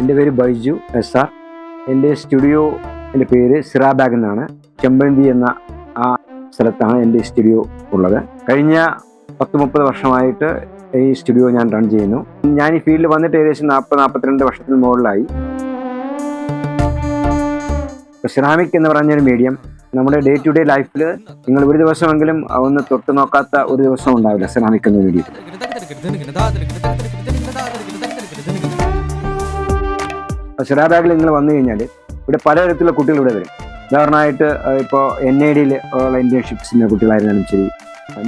എൻ്റെ പേര് ബൈജു SR. എൻ്റെ സ്റ്റുഡിയോ പേര് സിറാബാഗ് എന്നാണ്. ചെമ്പന്തി എന്ന ആ സ്ഥലത്താണ് എൻ്റെ സ്റ്റുഡിയോ ഉള്ളത്. കഴിഞ്ഞ 10-30 വർഷമായിട്ട് ഈ സ്റ്റുഡിയോ ഞാൻ റൺ ചെയ്യുന്നു. ഞാൻ ഈ ഫീൽഡിൽ വന്നിട്ട് ഏകദേശം 40-42 വർഷത്തിന് മുകളിലായി. സെറാമിക് എന്ന് പറഞ്ഞൊരു മീഡിയം നമ്മുടെ ഡേ ടു ഡേ ലൈഫിൽ നിങ്ങൾ ഒരു ദിവസമെങ്കിലും ഒന്ന് തൊട്ട് നോക്കാത്ത ഒരു ദിവസം ഉണ്ടാവില്ല സെറാമിക് എന്ന മീഡിയത്തിൽ. സിറാബാഗിൽ നിങ്ങൾ വന്നു കഴിഞ്ഞാൽ ഇവിടെ പലതരത്തിലുള്ള കുട്ടികൾ ഇവിടെ വരും. ഉദാഹരണമായിട്ട് ഇപ്പോൾ NIDയിൽ ഉള്ള ഇന്റേൺഷിപ്സിൻ്റെ കുട്ടികളായിരുന്നാലും ശരി,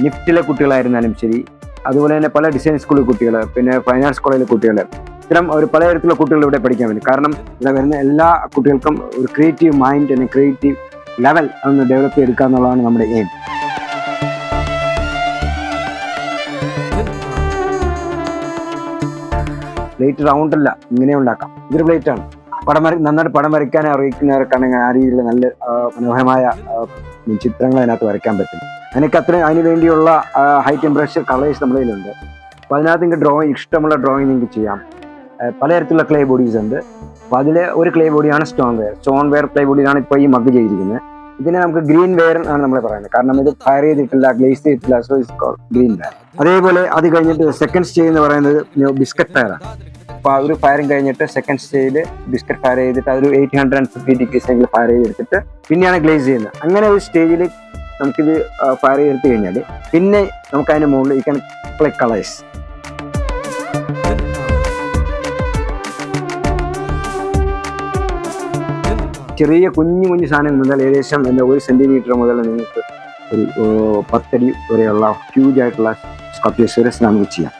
നിഫ്റ്റിലെ കുട്ടികളായിരുന്നാലും ശരി, അതുപോലെ തന്നെ പല ഡിസൈൻ സ്കൂളിൽ കുട്ടികൾ, പിന്നെ ഫൈനാൻസ് കോളേജിലെ കുട്ടികൾ, ഇത്തരം ഒരു പലതരത്തിലുള്ള കുട്ടികൾ ഇവിടെ പഠിക്കാൻ പറ്റും. കാരണം ഇവിടെ വരുന്ന എല്ലാ കുട്ടികൾക്കും ഒരു ക്രിയേറ്റീവ് മൈൻഡ് അല്ലെങ്കിൽ ക്രിയേറ്റീവ് ലെവൽ ഒന്ന് ഡെവലപ്പ് ചെയ്തെടുക്കുക എന്നുള്ളതാണ് നമ്മുടെ എയിം. പ്ലേറ്റ് റൗണ്ട് അല്ല, ഇങ്ങനെ ഉണ്ടാക്കാം. ഇതൊരു പ്ലേറ്റ് ആണ്. നന്നായിട്ട് പടം വരയ്ക്കാൻ അറിയിക്കുന്നവർക്കാണെങ്കിൽ ആ രീതിയിൽ നല്ല മനോഹരമായ ചിത്രങ്ങൾ അതിനകത്ത് വരയ്ക്കാൻ പറ്റും. അതിന് വേണ്ടിയുള്ള ഹൈ ടെമ്പറേച്ചർ കളേഴ്സ് നമ്മുടെ കയ്യിലുണ്ട്. അപ്പോൾ അതിനകത്ത് നിങ്ങൾക്ക് ഇഷ്ടമുള്ള ഡ്രോയിങ് നിങ്ങൾക്ക് ചെയ്യാം. പലതരത്തിലുള്ള ക്ലേ ബോഡീസ് ഉണ്ട്. അപ്പോൾ അതിൽ ഒരു ക്ലേ ബോഡിയാണ് സ്റ്റോൺ വെയർ ക്ലേ ബോഡിയാണ് ഇപ്പോൾ ഈ മഗ് ചെയ്തിരിക്കുന്നത്. ഇതിനെ നമുക്ക് ഗ്രീൻ വെയർ ആണ് നമ്മൾ പറയുന്നത്. കാരണം ഇത് ഫയർ ചെയ്തിട്ടില്ല, ഗ്ലേസ് ചെയ്തിട്ടില്ല, so it's called greenware. അതേപോലെ അത് കഴിഞ്ഞിട്ട് സെക്കൻഡ് സ്റ്റേജ് എന്ന് പറയുന്നത് ബിസ്ക്കറ്റ് ഫയറാണ്. അപ്പോൾ ഒരു ഫയറിങ് കഴിഞ്ഞിട്ട് സെക്കൻഡ് സ്റ്റേജിൽ ബിസ്ക്കറ്റ് ഫയർ ചെയ്തിട്ട് അതൊരു 850 ഡിഗ്രീസിൽ ഫയർ ചെയ്തെടുത്തിട്ട് പിന്നെയാണ് ഗ്ലേസ് ചെയ്യുന്നത്. അങ്ങനെ ഒരു സ്റ്റേജിൽ നമുക്കിത് ഫയർ ചെയ്തെടുത്ത് കഴിഞ്ഞാൽ പിന്നെ നമുക്ക് അതിന് മുകളിൽ ഈ അപ്ലൈ കളേഴ്സ്. ചെറിയ കുഞ്ഞു സാധനം മുതൽ ഏകദേശം 1 സെന്റിമീറ്റർ മുതൽ നിങ്ങൾക്ക് ഒരു 10 അടി വരെയുള്ള ഹ്യൂജ് ആയിട്ടുള്ള സ്കൾപ്ചേഴ്സ് നമുക്ക് ചെയ്യാം.